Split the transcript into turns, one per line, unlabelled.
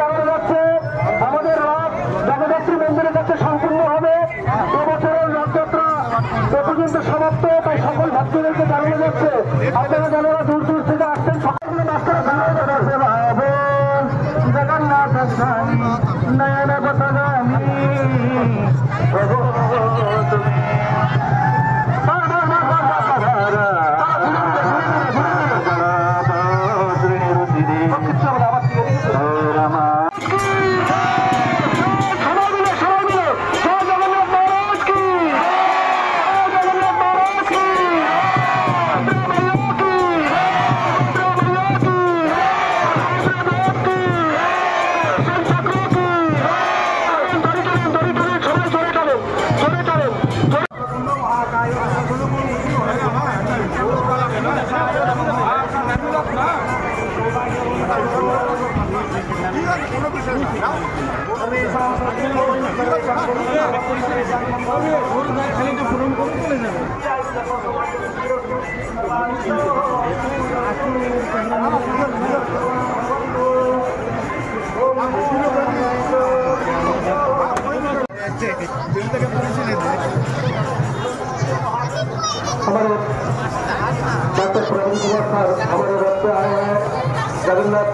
জানানো যাচ্ছে আমাদের রথ জগদ্ধাত্রী মন্দিরের কাছে সম্পূর্ণ হবে। এবছরের রথযাত্রা এ পর্যন্ত সমাপ্ত, তাই সকল ভক্তদেরকে জানানো যাচ্ছে আপনারা যারা দূর দূর থেকে আসছেন সকলগুলো রাস্তায় জগন্নাথ নয়ন বসগামী हमारे डॉक्टर प्रवीण कुमार सर हमारे रथ पे आए हैं। जगन्नाथ